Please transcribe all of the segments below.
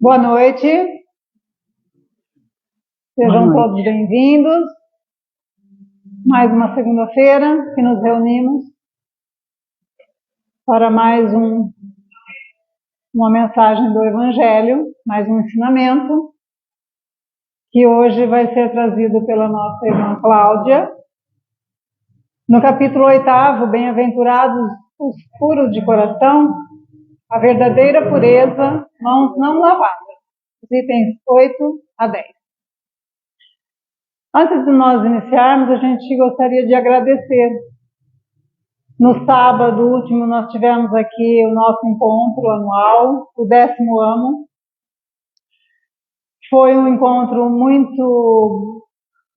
Boa noite, sejam todos bem-vindos. Mais uma segunda-feira que nos reunimos para mais uma mensagem do Evangelho, mais um ensinamento, que hoje vai ser trazido pela nossa irmã Cláudia. No capítulo 8º, Bem-aventurados os puros de coração, a verdadeira pureza, mãos não lavadas, os itens 8 a 10. Antes de nós iniciarmos, a gente gostaria de agradecer. No sábado último, nós tivemos aqui o nosso encontro anual, o 10º ano. Foi um encontro muito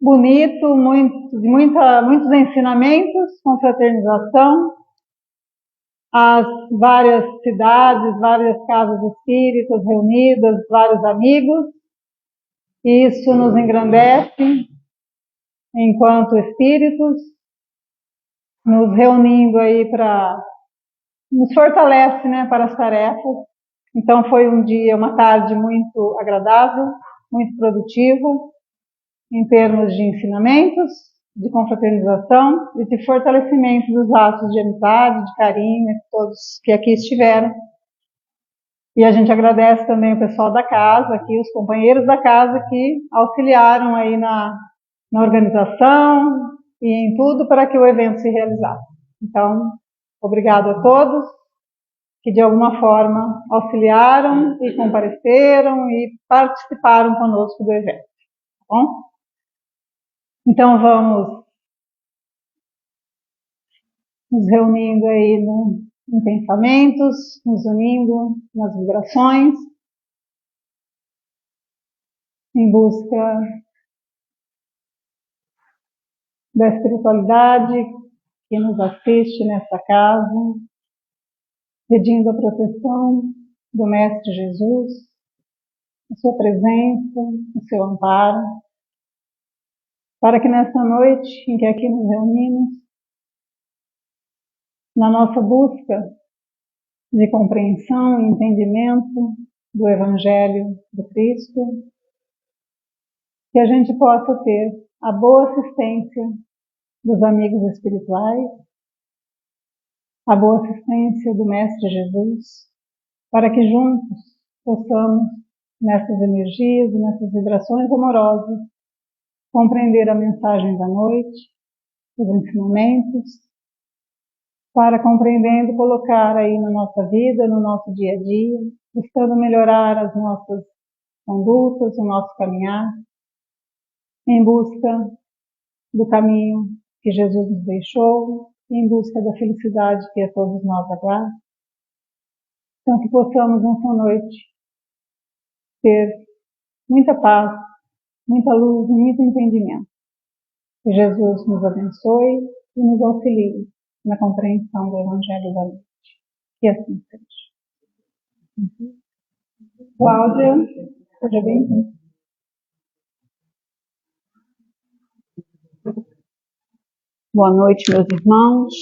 bonito, muitos ensinamentos, confraternização, as várias cidades, várias casas espíritas reunidas, vários amigos. Isso nos engrandece enquanto espíritos, nos reunindo aí nos fortalece, para as tarefas. Então foi uma tarde muito agradável, muito produtiva, em termos de ensinamentos, de confraternização e de fortalecimento dos laços de amizade, de carinho, de todos que aqui estiveram. E a gente agradece também o pessoal da casa, aqui, os companheiros da casa que auxiliaram aí na organização e em tudo para que o evento se realizasse. Então, obrigado a todos que de alguma forma auxiliaram e compareceram e participaram conosco do evento. Tá bom? Então vamos nos reunindo aí em pensamentos, nos unindo nas vibrações, em busca da espiritualidade que nos assiste nesta casa, pedindo a proteção do Mestre Jesus, a sua presença, o seu amparo, para que nesta noite em que aqui nos reunimos, na nossa busca de compreensão e entendimento do Evangelho do Cristo, que a gente possa ter a boa assistência dos amigos espirituais, a boa assistência do Mestre Jesus, para que juntos possamos, nessas energias e nessas vibrações amorosas, compreender a mensagem da noite, os ensinamentos, para compreendendo colocar aí na nossa vida, no nosso dia a dia, buscando melhorar as nossas condutas, o nosso caminhar, em busca do caminho que Jesus nos deixou, em busca da felicidade que a todos nós aguarda. Então que possamos nessa noite ter muita paz, muita luz e muito entendimento. Que Jesus nos abençoe e nos auxilie na compreensão do Evangelho da noite. Que assim seja. Cláudia, seja bem-vinda. Boa noite, meus irmãos.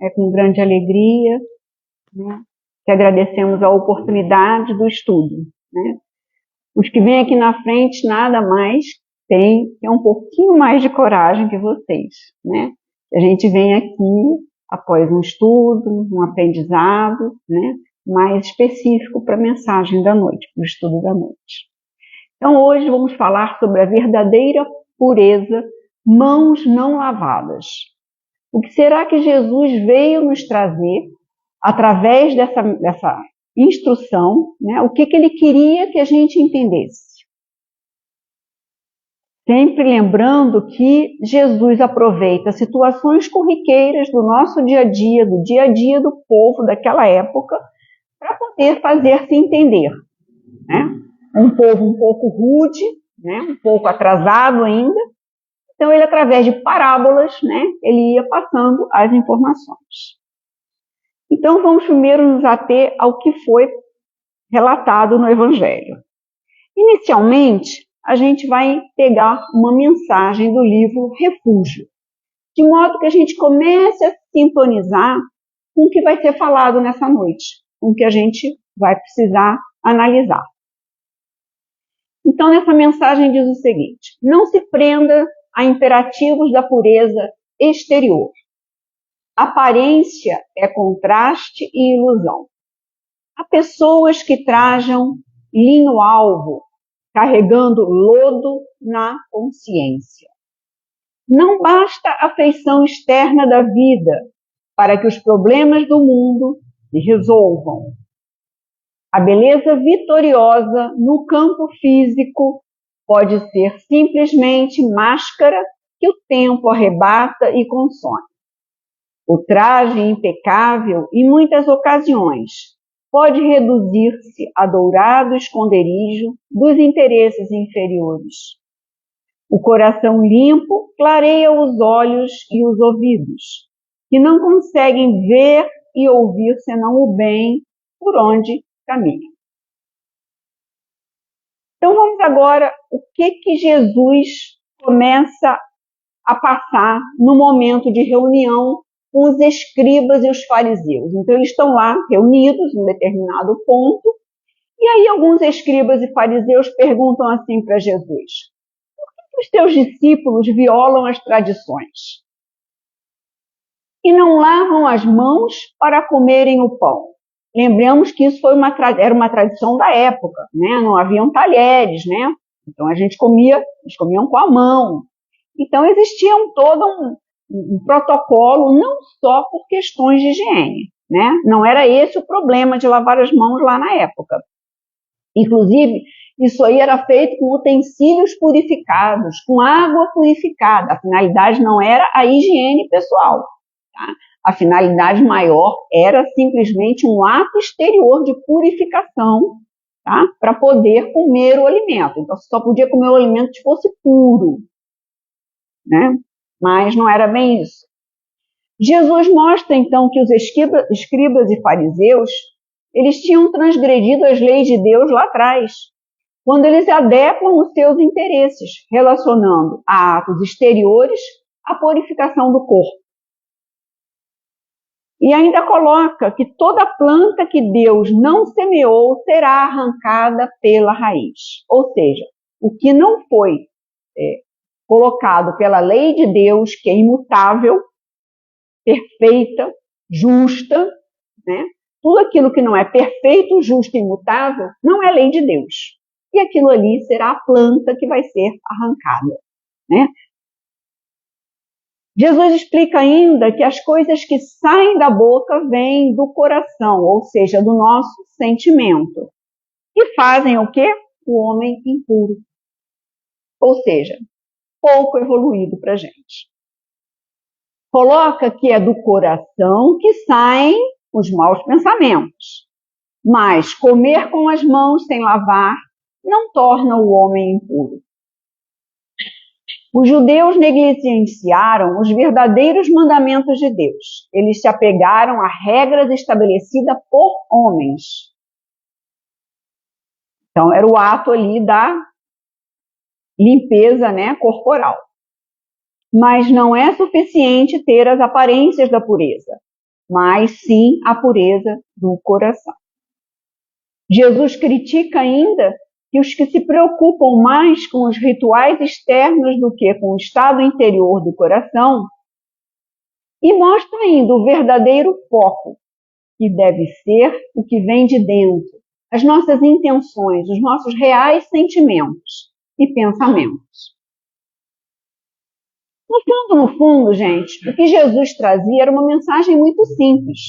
É com grande alegria, que agradecemos a oportunidade do estudo. Os que vêm aqui na frente, nada mais tem um pouquinho mais de coragem que vocês. A gente vem aqui após um estudo, um aprendizado, mais específico para a mensagem da noite, para o estudo da noite. Então, hoje vamos falar sobre a verdadeira pureza, mãos não lavadas. O que será que Jesus veio nos trazer através dessa instrução, o que ele queria que a gente entendesse? Sempre lembrando que Jesus aproveita situações corriqueiras do nosso dia a dia, do dia a dia do povo daquela época, para poder fazer-se entender. Um povo um pouco rude, um pouco atrasado ainda. Então, ele, através de parábolas, ele ia passando as informações. Então, vamos primeiro nos ater ao que foi relatado no Evangelho. Inicialmente, a gente vai pegar uma mensagem do livro Refúgio, de modo que a gente comece a sintonizar com o que vai ser falado nessa noite, com o que a gente vai precisar analisar. Então, nessa mensagem diz o seguinte: não se prenda a imperativos da pureza exterior. Aparência é contraste e ilusão. Há pessoas que trajam linho alvo, carregando lodo na consciência. Não basta a feição externa da vida para que os problemas do mundo se resolvam. A beleza vitoriosa no campo físico pode ser simplesmente máscara que o tempo arrebata e consome. O traje impecável, em muitas ocasiões, pode reduzir-se a dourado esconderijo dos interesses inferiores. O coração limpo clareia os olhos e os ouvidos, que não conseguem ver e ouvir senão o bem por onde caminham. Então vamos agora, o que Jesus começa a passar no momento de reunião com os escribas e os fariseus. Então eles estão lá reunidos em determinado ponto, e aí alguns escribas e fariseus perguntam assim para Jesus: por que os teus discípulos violam as tradições e não lavam as mãos para comerem o pão? Lembramos que isso era uma tradição da época, né? Não haviam talheres, né? Então eles comiam com a mão. Então existia todo um protocolo, não só por questões de higiene, né? Não era esse o problema de lavar as mãos lá na época. Inclusive, isso aí era feito com utensílios purificados, com água purificada. A finalidade não era a higiene pessoal, tá? A finalidade maior era simplesmente um ato exterior de purificação, tá? Para poder comer o alimento. Então, você só podia comer o alimento se fosse puro, né? Mas não era bem isso. Jesus mostra, então, que os escribas e fariseus, eles tinham transgredido as leis de Deus lá atrás, quando eles adequam os seus interesses, relacionando a atos exteriores à purificação do corpo. E ainda coloca que toda planta que Deus não semeou será arrancada pela raiz. Ou seja, o que não foi colocado pela lei de Deus, que é imutável, perfeita, justa, né? Tudo aquilo que não é perfeito, justo e imutável não é lei de Deus. E aquilo ali será a planta que vai ser arrancada, né? Jesus explica ainda que as coisas que saem da boca vêm do coração, ou seja, do nosso sentimento, e fazem o quê? O homem impuro. Ou seja, pouco evoluído para a gente. Coloca que é do coração que saem os maus pensamentos, mas comer com as mãos sem lavar não torna o homem impuro. Os judeus negligenciaram os verdadeiros mandamentos de Deus. Eles se apegaram a regras estabelecidas por homens. Então, era o ato ali da limpeza, né, corporal. Mas não é suficiente ter as aparências da pureza, mas sim a pureza do coração. Jesus critica ainda que os que se preocupam mais com os rituais externos do que com o estado interior do coração, e mostra ainda o verdadeiro foco, que deve ser o que vem de dentro, as nossas intenções, os nossos reais sentimentos e pensamentos. No fundo, gente, o que Jesus trazia era uma mensagem muito simples.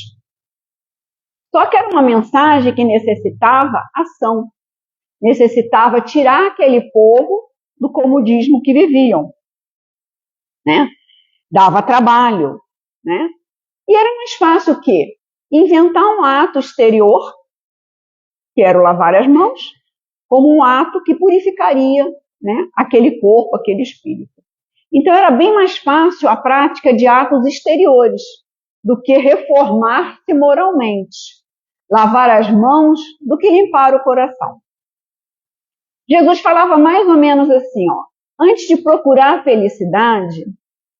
Só que era uma mensagem que necessitava ação. Necessitava tirar aquele povo do comodismo que viviam, né? Dava trabalho, né? E era mais fácil o quê? Inventar um ato exterior, que era o lavar as mãos, como um ato que purificaria, né, aquele corpo, aquele espírito. Então era bem mais fácil a prática de atos exteriores do que reformar-se moralmente, lavar as mãos do que limpar o coração. Jesus falava mais ou menos assim, ó: antes de procurar a felicidade,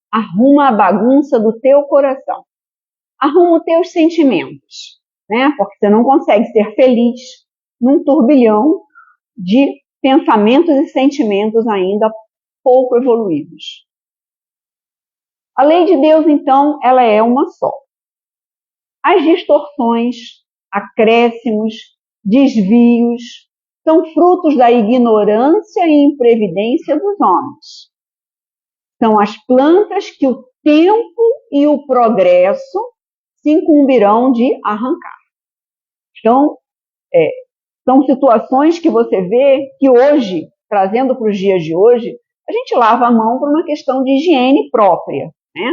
arruma a bagunça do teu coração. Arruma os teus sentimentos, né? Porque você não consegue ser feliz num turbilhão de pensamentos e sentimentos ainda pouco evoluídos. A lei de Deus, então, ela é uma só. As distorções, acréscimos, desvios, são frutos da ignorância e imprevidência dos homens. São as plantas que o tempo e o progresso se incumbirão de arrancar. Então, são situações que você vê que hoje, trazendo para os dias de hoje, a gente lava a mão por uma questão de higiene própria, né?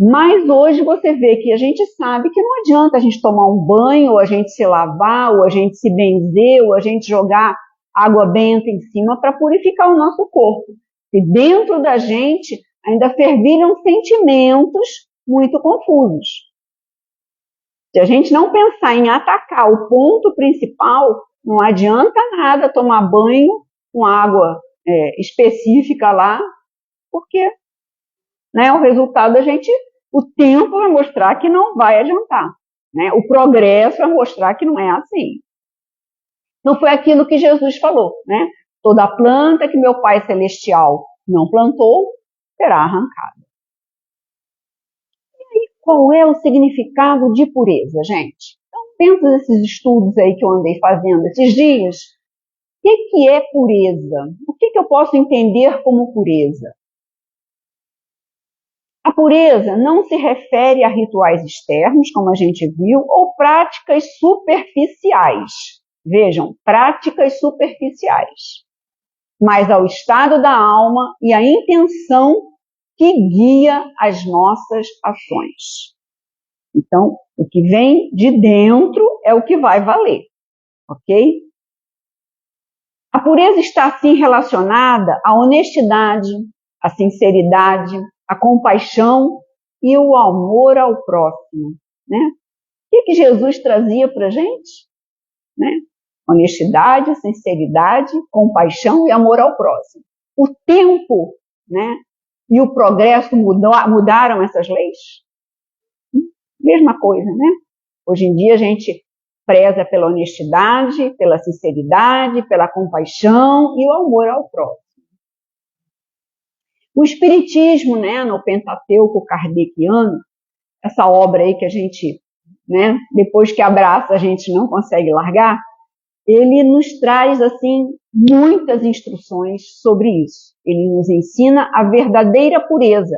Mas hoje você vê que a gente sabe que não adianta a gente tomar um banho, ou a gente se lavar, ou a gente se benzer, ou a gente jogar água benta em cima para purificar o nosso corpo. E dentro da gente ainda fervilham sentimentos muito confusos. Se a gente não pensar em atacar o ponto principal, não adianta nada tomar banho com água específica lá, porque o resultado o tempo vai mostrar que não vai adiantar. Né? O progresso vai mostrar que não é assim. Então foi aquilo que Jesus falou, né? Toda planta que meu Pai Celestial não plantou será arrancada. E aí, qual é o significado de pureza, gente? Então, dentro desses estudos aí que eu andei fazendo esses dias, o que é pureza? O que eu posso entender como pureza? A pureza não se refere a rituais externos, como a gente viu, ou práticas superficiais. Vejam, práticas superficiais. Mas ao estado da alma e à intenção que guia as nossas ações. Então, o que vem de dentro é o que vai valer, ok? A pureza está, assim, relacionada à honestidade, à sinceridade, à compaixão e o amor ao próximo, né? O que Jesus trazia para a gente? Né? Honestidade, sinceridade, compaixão e amor ao próximo. O tempo, né, e o progresso mudaram essas leis? Mesma coisa, né? Hoje em dia a gente preza pela honestidade, pela sinceridade, pela compaixão e o amor ao próximo. O Espiritismo, né, no Pentateuco Kardeciano, essa obra aí que a gente, né, depois que abraça, a gente não consegue largar, ele nos traz, assim, muitas instruções sobre isso. Ele nos ensina a verdadeira pureza,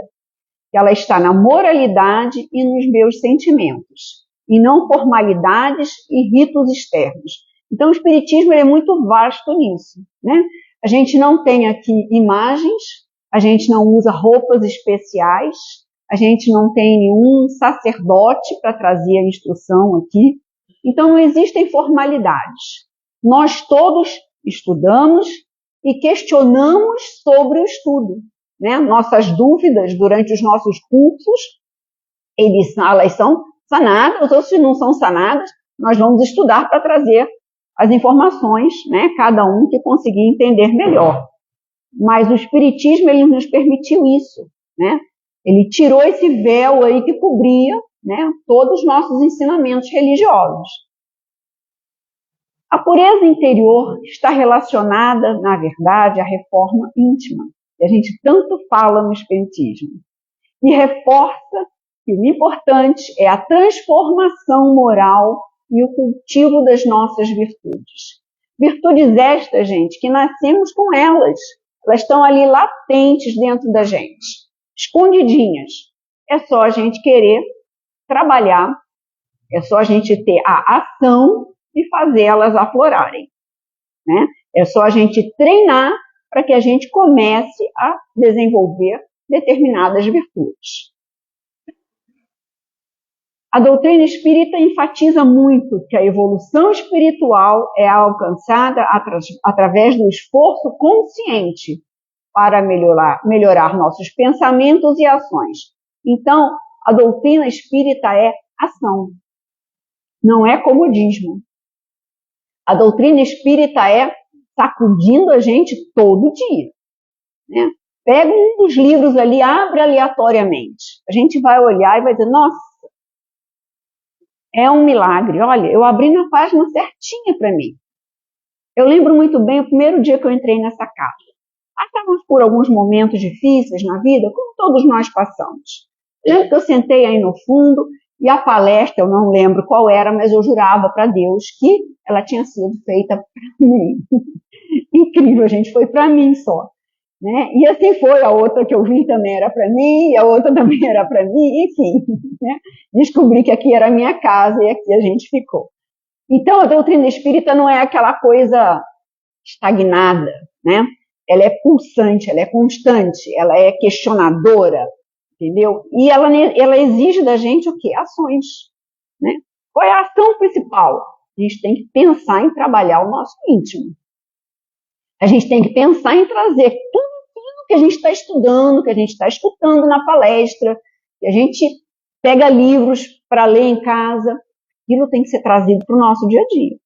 que ela está na moralidade e nos meus sentimentos, e não formalidades e ritos externos. Então, o Espiritismo é muito vasto nisso, né? A gente não tem aqui imagens, a gente não usa roupas especiais, a gente não tem nenhum sacerdote para trazer a instrução aqui. Então, não existem formalidades. Nós todos estudamos e questionamos sobre o estudo. Né? Nossas dúvidas durante os nossos cursos, elas são sanadas, ou se não são sanadas, nós vamos estudar para trazer as informações, né? Cada um que conseguir entender melhor. Mas o Espiritismo, ele nos permitiu isso, né? Ele tirou esse véu aí que cobria, né, todos os nossos ensinamentos religiosos. A pureza interior está relacionada, na verdade, à reforma íntima, que a gente tanto fala no Espiritismo, e reforça que o importante é a transformação moral e o cultivo das nossas virtudes. Virtudes estas, gente, que nascemos com elas. Elas estão ali latentes dentro da gente, escondidinhas. É só a gente querer trabalhar, é só a gente ter a ação e fazer elas aflorarem, né? É só a gente treinar para que a gente comece a desenvolver determinadas virtudes. A doutrina espírita enfatiza muito que a evolução espiritual é alcançada através do esforço consciente para melhorar nossos pensamentos e ações. Então, a doutrina espírita é ação, não é comodismo. A doutrina espírita é sacudindo a gente todo dia, né? Pega um dos livros ali, abre aleatoriamente. A gente vai olhar e vai dizer, nossa, é um milagre. Olha, eu abri na página certinha para mim. Eu lembro muito bem o primeiro dia que eu entrei nessa casa. Passávamos por alguns momentos difíceis na vida, como todos nós passamos. Lembro que eu sentei aí no fundo e a palestra, eu não lembro qual era, mas eu jurava para Deus que ela tinha sido feita para mim. Incrível, gente, foi para mim só. Né? E assim foi, a outra que eu vi também era para mim, e a outra também era para mim, enfim. Né? Descobri que aqui era a minha casa e aqui a gente ficou. Então, a doutrina espírita não é aquela coisa estagnada, né? Ela é pulsante, ela é constante, ela é questionadora, entendeu? E ela exige da gente o quê? Ações, né? Qual é a ação principal? A gente tem que pensar em trabalhar o nosso íntimo. A gente tem que pensar em trazer tudo aquilo que a gente está estudando, que a gente está escutando na palestra, que a gente pega livros para ler em casa. Aquilo tem que ser trazido para o nosso dia a dia.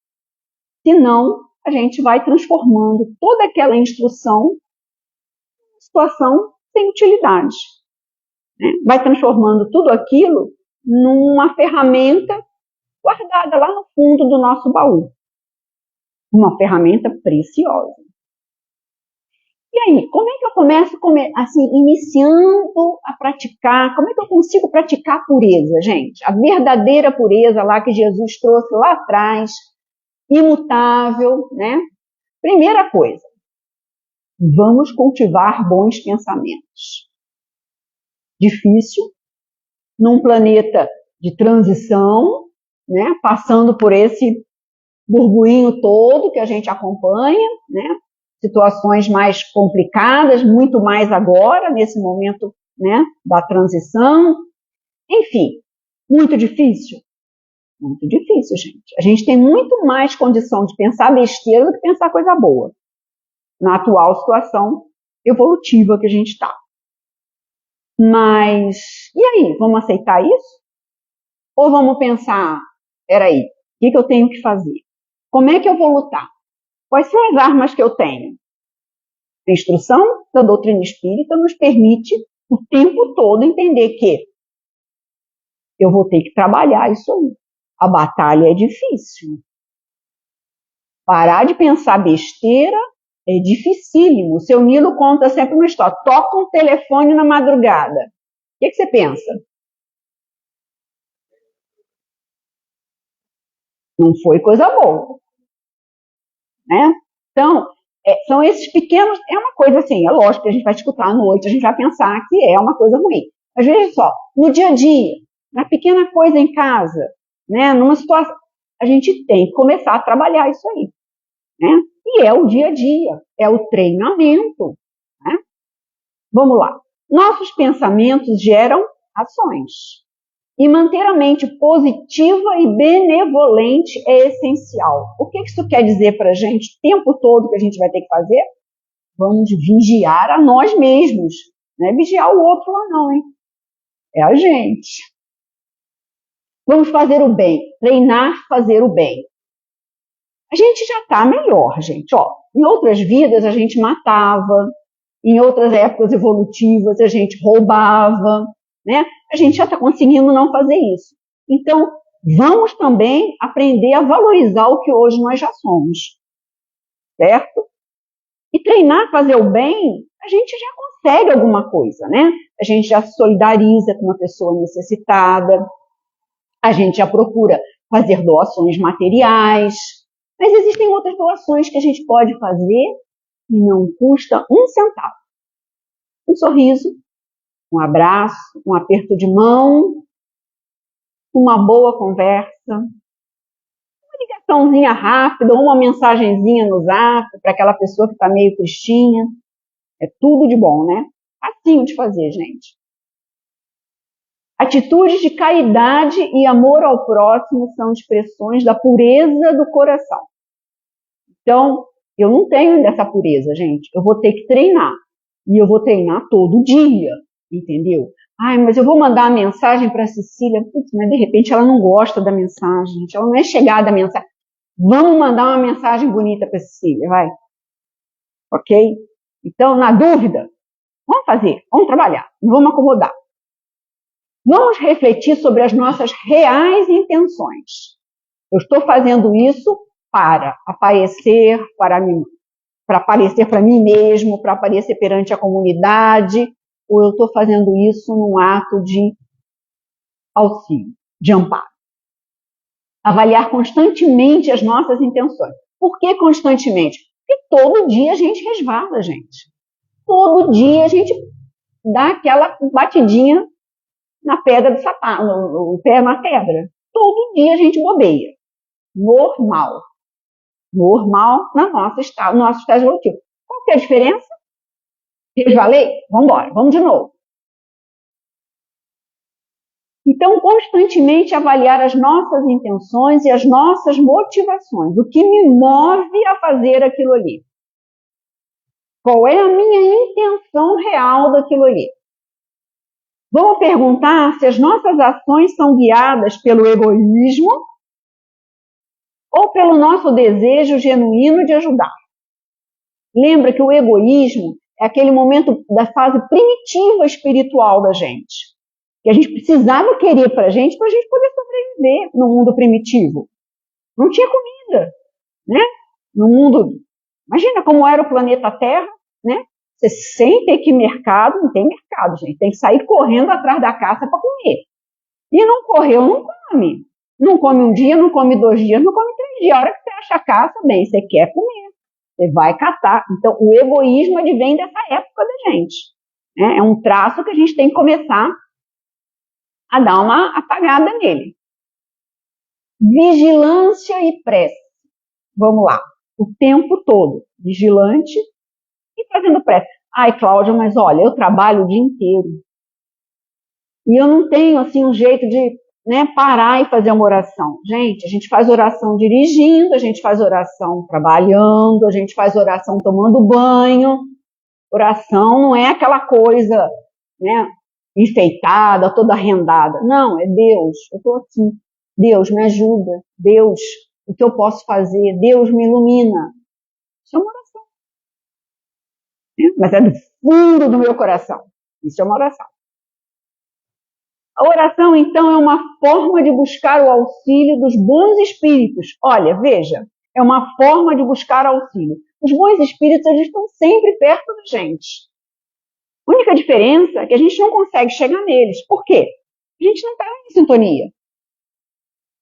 Senão, a gente vai transformando toda aquela instrução em situação sem utilidade. Né? Vai transformando tudo aquilo numa ferramenta guardada lá no fundo do nosso baú. Uma ferramenta preciosa. E aí, como é que eu começo, assim, iniciando a praticar? Como é que eu consigo praticar a pureza, gente? A verdadeira pureza lá que Jesus trouxe lá atrás, imutável, né? Primeira coisa, vamos cultivar bons pensamentos. Difícil, num planeta de transição, né? Passando por esse burburinho todo que a gente acompanha, né? Situações mais complicadas, muito mais agora, nesse momento, né, da transição. Enfim, muito difícil. Muito difícil, gente. A gente tem muito mais condição de pensar besteira do que pensar coisa boa, na atual situação evolutiva que a gente está. Mas, e aí, vamos aceitar isso? Ou vamos pensar, peraí, o que eu tenho que fazer? Como é que eu vou lutar? Quais são as armas que eu tenho? A instrução da doutrina espírita nos permite o tempo todo entender que eu vou ter que trabalhar isso aí. A batalha é difícil. Parar de pensar besteira é dificílimo. O seu Nilo conta sempre uma história. Toca um telefone na madrugada. O que você pensa? Não foi coisa boa. Né? Então, são esses pequenos... É uma coisa assim, é lógico que a gente vai escutar à noite, a gente vai pensar que é uma coisa ruim. Mas veja só, no dia a dia, na pequena coisa em casa, né, numa situação, a gente tem que começar a trabalhar isso aí. Né? E é o dia a dia, é o treinamento. Né? Vamos lá. Nossos pensamentos geram ações. E manter a mente positiva e benevolente é essencial. O que isso quer dizer para a gente o tempo todo que a gente vai ter que fazer? Vamos vigiar a nós mesmos. Não é vigiar o outro lá não, hein? É a gente. Vamos fazer o bem, treinar fazer o bem. A gente já está melhor, gente. Ó, em outras vidas a gente matava, em outras épocas evolutivas a gente roubava, né? A gente já está conseguindo não fazer isso. Então, vamos também aprender a valorizar o que hoje nós já somos. Certo? E treinar fazer o bem, a gente já consegue alguma coisa, né? A gente já se solidariza com uma pessoa necessitada, a gente já procura fazer doações materiais, mas existem outras doações que a gente pode fazer e não custa um centavo. Um sorriso, um abraço, um aperto de mão, uma boa conversa, uma ligaçãozinha rápida, uma mensagenzinha no zap para aquela pessoa que está meio tristinha. É tudo de bom, né? Facinho de fazer, gente. Atitudes de caridade e amor ao próximo são expressões da pureza do coração. Então, eu não tenho dessa pureza, gente. Eu vou ter que treinar. E eu vou treinar todo dia, entendeu? Ai, mas eu vou mandar uma mensagem para a Cecília. Putz, mas de repente ela não gosta da mensagem, gente. Ela não é chegada à mensagem. Vamos mandar uma mensagem bonita para a Cecília, vai. Ok? Então, na dúvida, vamos fazer, vamos trabalhar, vamos acomodar. Vamos refletir sobre as nossas reais intenções. Eu estou fazendo isso para aparecer para mim mesmo, para aparecer perante a comunidade, ou eu estou fazendo isso num ato de auxílio, de amparo. Avaliar constantemente as nossas intenções. Por que constantemente? Porque todo dia a gente resvala, gente. Todo dia a gente dá aquela batidinha na pedra do sapato, no pé na pedra. Todo dia a gente bobeia. Normal. Normal no nosso estado evolutivo. Qual que é a diferença? Resvalei? Vamos embora, vamos de novo. Então, constantemente avaliar as nossas intenções e as nossas motivações. O que me move a fazer aquilo ali? Qual é a minha intenção real daquilo ali? Vamos perguntar se as nossas ações são guiadas pelo egoísmo ou pelo nosso desejo genuíno de ajudar. Lembra que o egoísmo é aquele momento da fase primitiva espiritual da gente. Que a gente precisava querer para a gente poder sobreviver no mundo primitivo. Não tinha comida, né? No mundo... Imagina como era o planeta Terra, né? Você sem ter que ir mercado, não tem mercado, gente. Tem que sair correndo atrás da caça para comer. E não correu, não come. Não come um dia, não come 2 dias, não come 3 dias. A hora que você acha a caça, bem, você quer comer. Você vai catar. Então, o egoísmo advém dessa época da gente. Né? É um traço que a gente tem que começar a dar uma apagada nele. Vigilância e prece. Vamos lá. O tempo todo. Vigilante e fazendo prece. Ai, Cláudia, mas olha, eu trabalho o dia inteiro. E eu não tenho, assim, um jeito de parar e fazer uma oração. Gente, a gente faz oração dirigindo, a gente faz oração trabalhando, a gente faz oração tomando banho. Oração não é aquela coisa, enfeitada, toda arrendada. Não, é Deus. Eu estou aqui. Deus, me ajuda. Deus, o que eu posso fazer? Deus, me ilumina. Isso é uma oração. Mas é do fundo do meu coração. Isso é uma oração. A oração, então, é uma forma de buscar o auxílio dos bons espíritos. Olha, veja, é uma forma de buscar auxílio. Os bons espíritos, eles estão sempre perto da gente. A única diferença é que a gente não consegue chegar neles. Por quê? A gente não está em sintonia.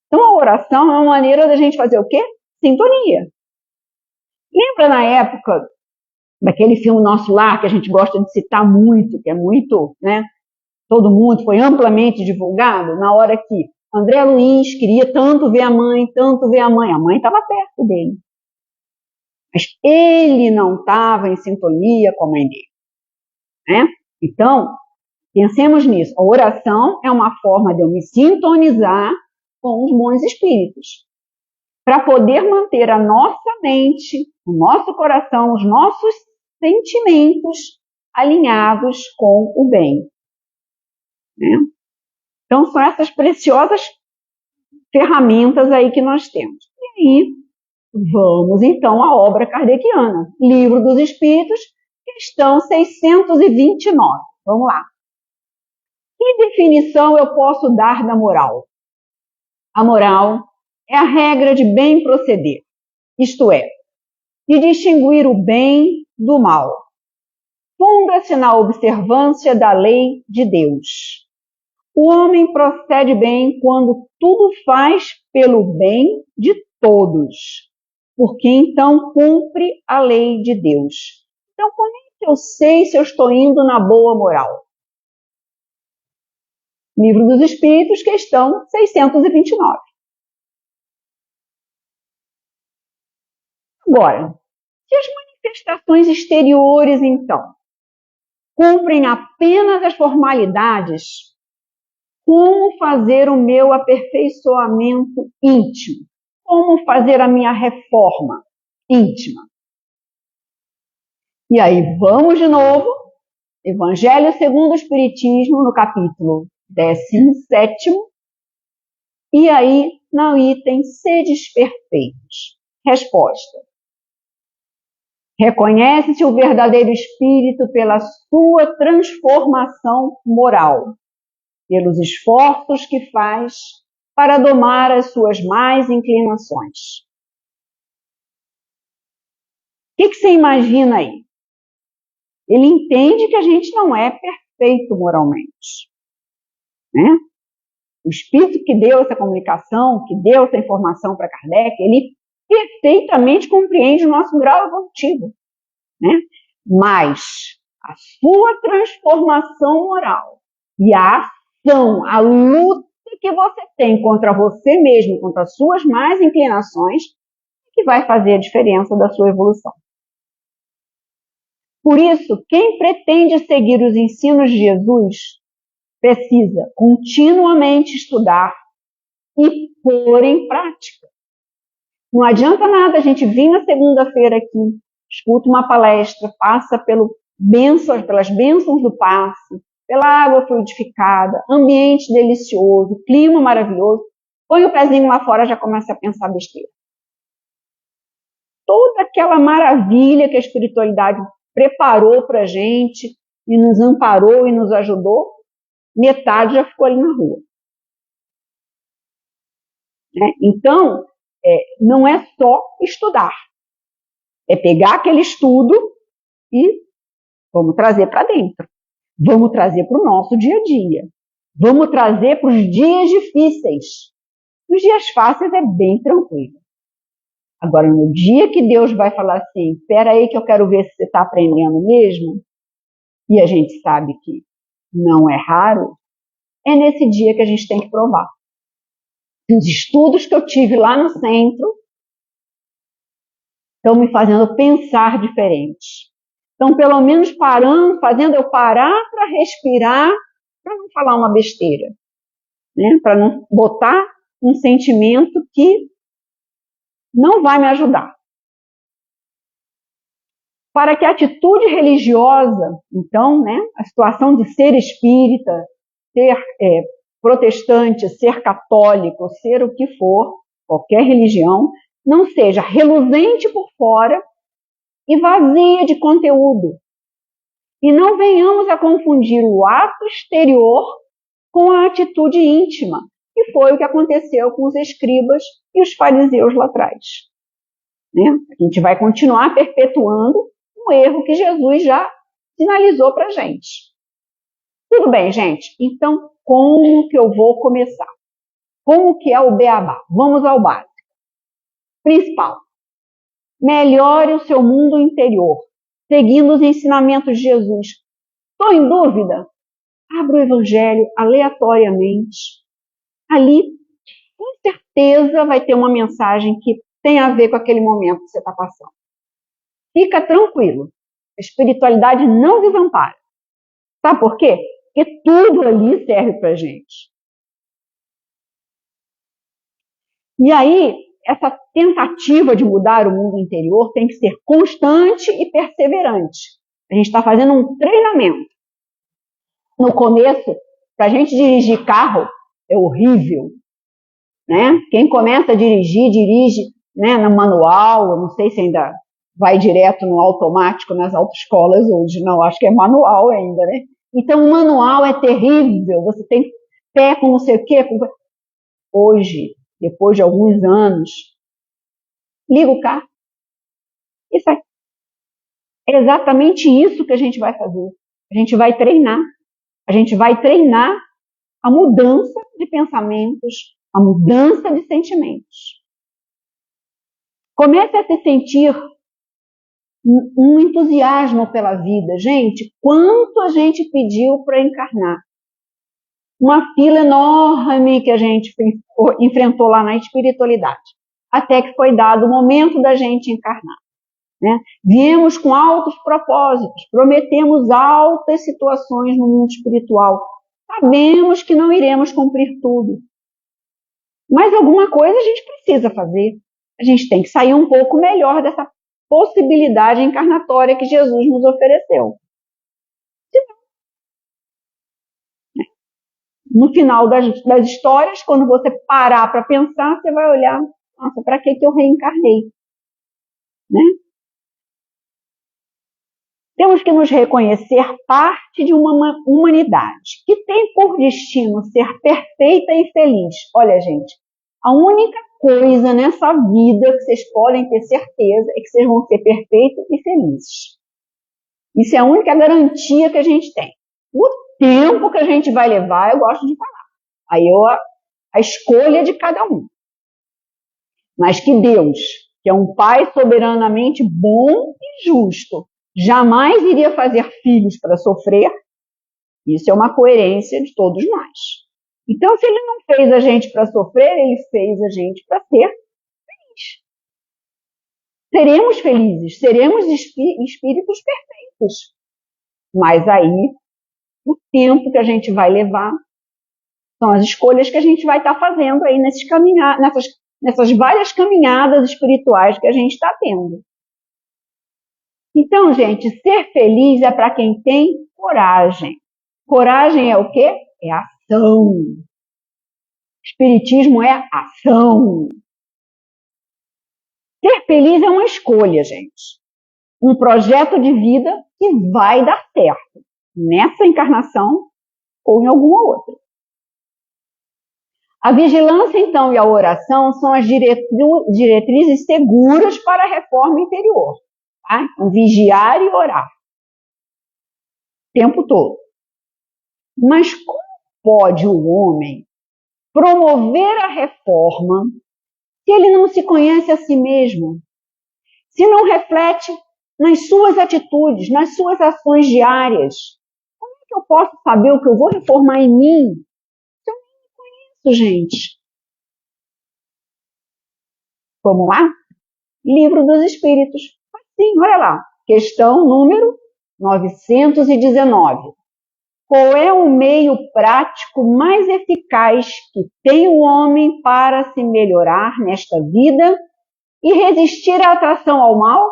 Então, a oração é uma maneira da gente fazer o quê? Sintonia. Lembra na época daquele filme Nosso Lar, que a gente gosta de citar muito, que é muito, todo mundo, foi amplamente divulgado, na hora que André Luiz queria tanto ver a mãe estava perto dele. Mas ele não estava em sintonia com a mãe dele. Então, pensemos nisso. A oração é uma forma de eu me sintonizar com os bons espíritos, para poder manter a nossa mente, o nosso coração, os nossos sentimentos alinhados com o bem. Então, são essas preciosas ferramentas aí que nós temos. E aí, vamos então à obra kardeciana, Livro dos Espíritos, questão 629. Vamos lá. Que definição eu posso dar da moral? A moral é a regra de bem proceder, isto é, de distinguir o bem do mal. Funda-se na observância da lei de Deus. O homem procede bem quando tudo faz pelo bem de todos, porque então cumpre a lei de Deus. Então, como é que eu sei se eu estou indo na boa moral? Livro dos Espíritos, questão 629. Agora, se as manifestações exteriores, então, cumprem apenas as formalidades, como fazer o meu aperfeiçoamento íntimo? Como fazer a minha reforma íntima? E aí, vamos de novo, Evangelho segundo o Espiritismo, no capítulo 17º, e aí, no item Sedes Perfeitos. Resposta. Reconhece-se o verdadeiro espírito pela sua transformação moral, pelos esforços que faz para domar as suas más inclinações. você imagina aí? Ele entende que a gente não é perfeito moralmente, né? O espírito que deu essa comunicação, que deu essa informação para Kardec, ele perfeitamente compreende o nosso grau evolutivo, né? Mas a sua transformação moral e a ação, a luta que você tem contra você mesmo, contra as suas más inclinações, que vai fazer a diferença da sua evolução. Por isso, quem pretende seguir os ensinos de Jesus precisa continuamente estudar e pôr em prática. Não adianta nada a gente vir na segunda-feira aqui, escuta uma palestra, passa pelas bênçãos do passe, pela água fluidificada, ambiente delicioso, clima maravilhoso, põe o pezinho lá fora e já começa a pensar besteira. Toda aquela maravilha que a espiritualidade preparou para a gente e nos amparou e nos ajudou, metade já ficou ali na rua. Então, não é só estudar, é pegar aquele estudo e vamos trazer para dentro, vamos trazer para o nosso dia a dia, vamos trazer para os dias difíceis. Os dias fáceis é bem tranquilo. Agora, no dia que Deus vai falar assim, espera aí que eu quero ver se você está aprendendo mesmo, e a gente sabe que não é raro, é nesse dia que a gente tem que provar. Os estudos que eu tive lá no centro estão me fazendo pensar diferente. Estão pelo menos fazendo eu parar para respirar, para não falar uma besteira, né? Para não botar um sentimento que não vai me ajudar. Para que a atitude religiosa, então, né, a situação de ser espírita, ser protestante, ser católico, ser o que for, qualquer religião, não seja reluzente por fora e vazia de conteúdo. E não venhamos a confundir o ato exterior com a atitude íntima, que foi o que aconteceu com os escribas e os fariseus lá atrás. Né? A gente vai continuar perpetuando um erro que Jesus já sinalizou para a gente. Tudo bem, gente? Então, como que eu vou começar? Como que é o beabá? Vamos ao básico. Principal. Melhore o seu mundo interior, seguindo os ensinamentos de Jesus. Estou em dúvida? Abra o Evangelho aleatoriamente. Ali, com certeza, vai ter uma mensagem que tem a ver com aquele momento que você está passando. Fica tranquilo. A espiritualidade não desampara. Sabe por quê? Porque tudo ali serve para a gente. E aí, essa tentativa de mudar o mundo interior tem que ser constante e perseverante. A gente está fazendo um treinamento. No começo, para a gente dirigir carro, é horrível. Né? Quem começa a dirige, né, no manual, não sei se ainda vai direto no automático nas autoescolas hoje, não, acho que é manual ainda, né? Então o manual é terrível, você tem pé com não sei o quê. Hoje, depois de alguns anos, liga o carro e sai. É exatamente isso que a gente vai fazer. A gente vai treinar. A gente vai treinar a mudança de pensamentos, a mudança de sentimentos. Comece a se sentir um entusiasmo pela vida. Gente, quanto a gente pediu para encarnar. Uma fila enorme que a gente enfrentou lá na espiritualidade. Até que foi dado o momento da gente encarnar. Né? Viemos com altos propósitos, prometemos altas situações no mundo espiritual. Sabemos que não iremos cumprir tudo. Mas alguma coisa a gente precisa fazer. A gente tem que sair um pouco melhor dessa possibilidade encarnatória que Jesus nos ofereceu. No final das histórias, quando você parar para pensar, você vai olhar, nossa, para que eu reencarnei? Né? Temos que nos reconhecer parte de uma humanidade que tem por destino ser perfeita e feliz. Olha, gente, a única coisa nessa vida que vocês podem ter certeza é que vocês vão ser perfeitos e felizes. Isso é a única garantia que a gente tem. O tempo que a gente vai levar, eu gosto de falar. Aí a escolha de cada um. Mas que Deus, que é um Pai soberanamente bom e justo, jamais iria fazer filhos para sofrer. Isso é uma coerência de todos nós. Então, se Ele não fez a gente para sofrer, Ele fez a gente para ser feliz. Seremos felizes, seremos espíritos perfeitos. Mas aí, o tempo que a gente vai levar são as escolhas que a gente vai estar fazendo aí nessas várias caminhadas espirituais que a gente está tendo. Então, gente, ser feliz é para quem tem coragem. Coragem é o quê? É ação. Espiritismo é ação. Ser feliz é uma escolha, gente. Um projeto de vida que vai dar certo. Nessa encarnação ou em alguma outra. A vigilância, então, e a oração são as diretrizes seguras para a reforma interior. Tá? Então, vigiar e orar. O tempo todo. Mas como pode o homem promover a reforma se ele não se conhece a si mesmo? Se não reflete nas suas atitudes, nas suas ações diárias? Como é que eu posso saber o que eu vou reformar em mim? Se eu não me conheço, gente. Vamos lá? Livro dos Espíritos. Sim, olha lá. Questão número 919. Qual é o meio prático mais eficaz que tem o homem para se melhorar nesta vida e resistir à atração ao mal?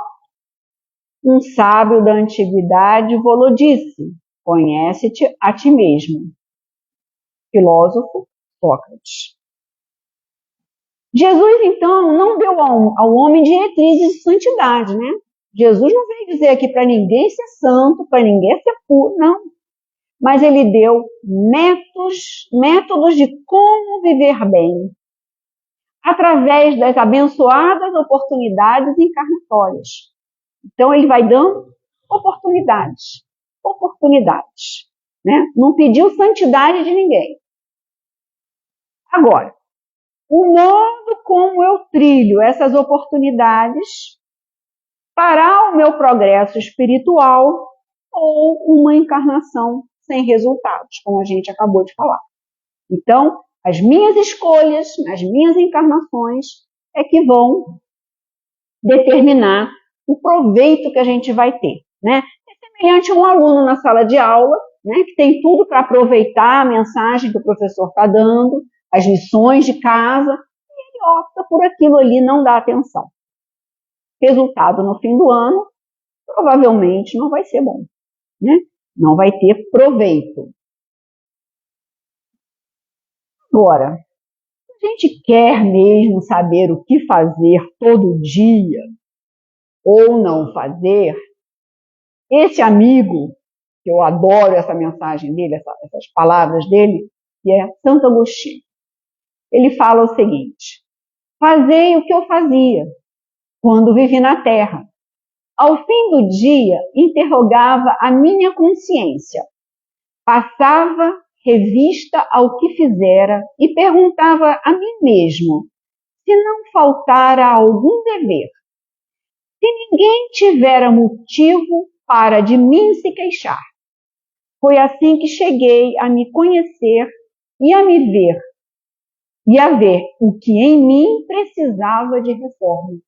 Um sábio da antiguidade volou disse: conhece-te a ti mesmo. Filósofo Sócrates. Jesus, então, não deu ao homem diretrizes de santidade, né? Jesus não veio dizer aqui para ninguém ser santo, para ninguém ser puro, não. Mas ele deu métodos de como viver bem, através das abençoadas oportunidades encarnatórias. Então, ele vai dando oportunidades, né? Não pediu santidade de ninguém. Agora, o modo como eu trilho essas oportunidades fará o meu progresso espiritual ou uma encarnação sem resultados, como a gente acabou de falar. Então, as minhas escolhas, as minhas encarnações, é que vão determinar o proveito que a gente vai ter, né? É semelhante a um aluno na sala de aula, né, que tem tudo para aproveitar a mensagem que o professor está dando, as lições de casa, e ele opta por aquilo ali, não dá atenção. Resultado no fim do ano, provavelmente não vai ser bom, né? Não vai ter proveito. Agora, a gente quer mesmo saber o que fazer todo dia ou não fazer, esse amigo, que eu adoro essa mensagem dele, essas palavras dele, que é Santo Agostinho, ele fala o seguinte: fazei o que eu fazia quando vivi na Terra. Ao fim do dia, interrogava a minha consciência, passava revista ao que fizera e perguntava a mim mesmo se não faltara algum dever, se ninguém tivera motivo para de mim se queixar. Foi assim que cheguei a me conhecer e a me ver, e a ver o que em mim precisava de reforma.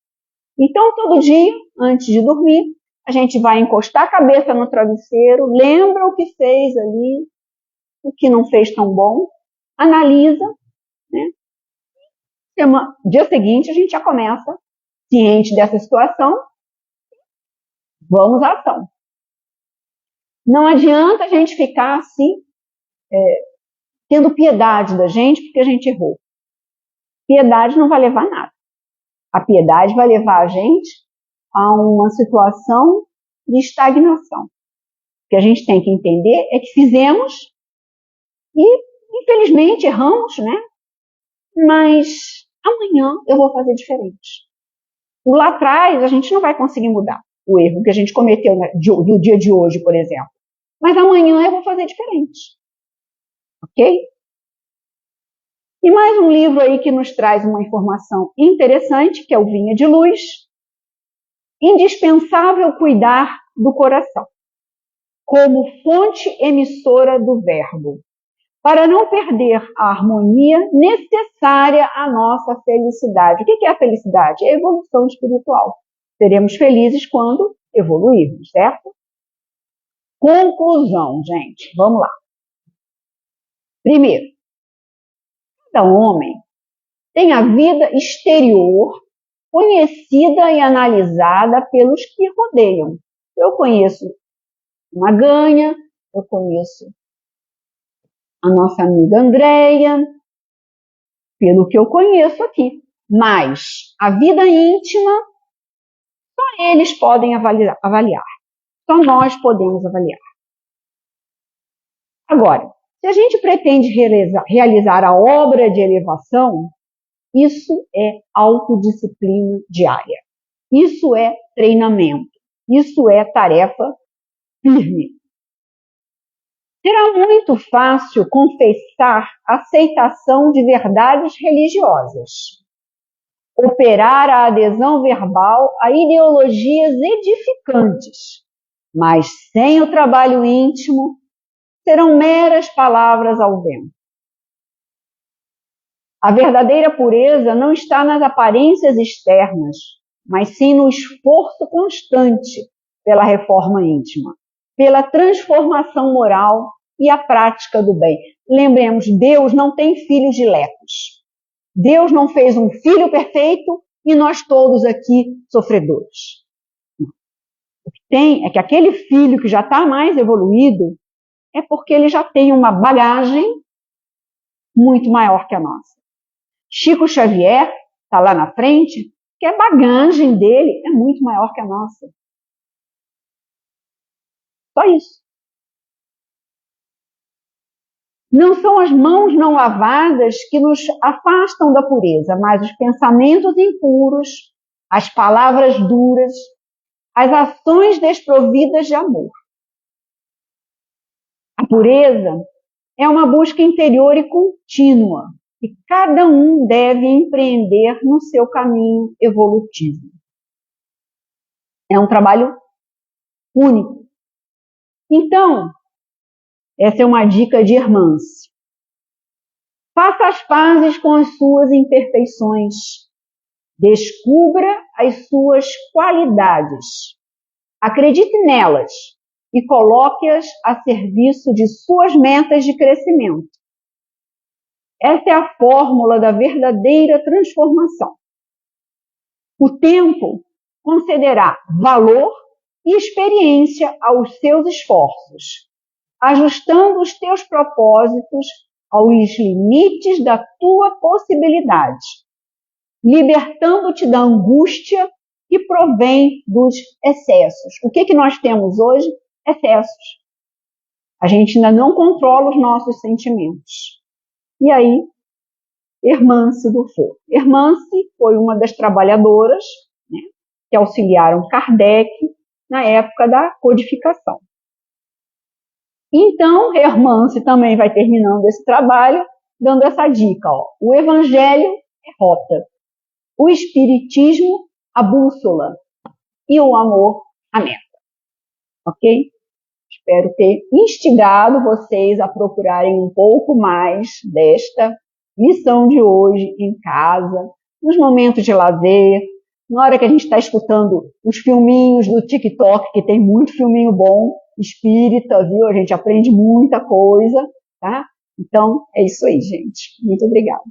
Então, todo dia, antes de dormir, a gente vai encostar a cabeça no travesseiro, lembra o que fez ali, o que não fez tão bom, analisa, né? Dia seguinte, a gente já começa, ciente dessa situação, vamos à ação. Não adianta a gente ficar assim, tendo piedade da gente porque a gente errou. Piedade não vai levar a nada. A piedade vai levar a gente a uma situação de estagnação. O que a gente tem que entender é que fizemos e, infelizmente, erramos, né? Mas amanhã eu vou fazer diferente. Lá atrás, a gente não vai conseguir mudar o erro que a gente cometeu no dia de hoje, por exemplo. Mas amanhã eu vou fazer diferente. Ok? E mais um livro aí que nos traz uma informação interessante, que é o Vinha de Luz. Indispensável cuidar do coração, como fonte emissora do verbo, para não perder a harmonia necessária à nossa felicidade. O que é a felicidade? É a evolução espiritual. Seremos felizes quando evoluirmos, certo? Conclusão, gente. Vamos lá. Primeiro, cada homem tem a vida exterior conhecida e analisada pelos que rodeiam. Eu conheço uma Ganha, eu conheço a nossa amiga Andréia, pelo que eu conheço aqui. Mas a vida íntima, só eles podem avaliar. Só nós podemos avaliar. Agora, se a gente pretende realizar a obra de elevação, isso é autodisciplina diária. Isso é treinamento. Isso é tarefa firme. Será muito fácil confessar aceitação de verdades religiosas, operar a adesão verbal a ideologias edificantes, mas sem o trabalho íntimo, serão meras palavras ao vento. A verdadeira pureza não está nas aparências externas, mas sim no esforço constante pela reforma íntima, pela transformação moral e a prática do bem. Lembremos, Deus não tem filhos diletos. Deus não fez um filho perfeito e nós todos aqui sofredores. O que tem é que aquele filho que já está mais evoluído é porque ele já tem uma bagagem muito maior que a nossa. Chico Xavier está lá na frente, que a bagagem dele é muito maior que a nossa. Só isso. Não são as mãos não lavadas que nos afastam da pureza, mas os pensamentos impuros, as palavras duras, as ações desprovidas de amor. A pureza é uma busca interior e contínua, que cada um deve empreender no seu caminho evolutivo. É um trabalho único. Então, essa é uma dica de Hermance. Faça as pazes com as suas imperfeições. Descubra as suas qualidades. Acredite nelas e coloque-as a serviço de suas metas de crescimento. Essa é a fórmula da verdadeira transformação. O tempo concederá valor e experiência aos seus esforços, ajustando os teus propósitos aos limites da tua possibilidade, libertando-te da angústia que provém dos excessos. O que nós temos hoje? Excessos. A gente ainda não controla os nossos sentimentos. E aí, Hermance do Fogo. Hermance foi uma das trabalhadoras, né, que auxiliaram Kardec na época da codificação. Então, Hermance também vai terminando esse trabalho, dando essa dica. O Evangelho é rota, o Espiritismo a bússola e o amor a meta. Ok? Espero ter instigado vocês a procurarem um pouco mais desta lição de hoje em casa, nos momentos de lazer, na hora que a gente está escutando os filminhos do TikTok, que tem muito filminho bom, espírita, viu? A gente aprende muita coisa, tá? Então, é isso aí, gente. Muito obrigada.